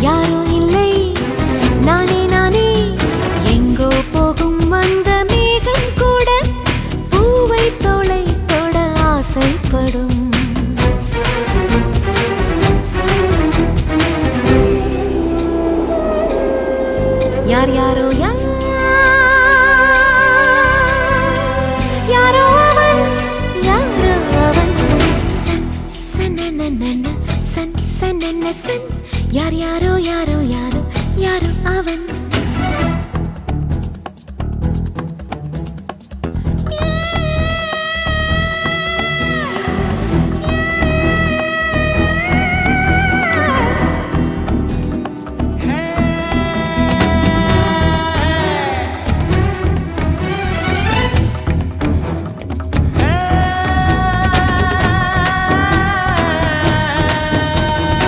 யாரோ இல்லை நானே நானே எங்கோ போகும் வந்த மேகம் கூட பூவை தோளை தொட ஆசைப்படும் யார் யாரோ யாரோ அவன் சன் சன் சன் சன் யார் யாரோ யாரோ யாரோ யாரோ அவன்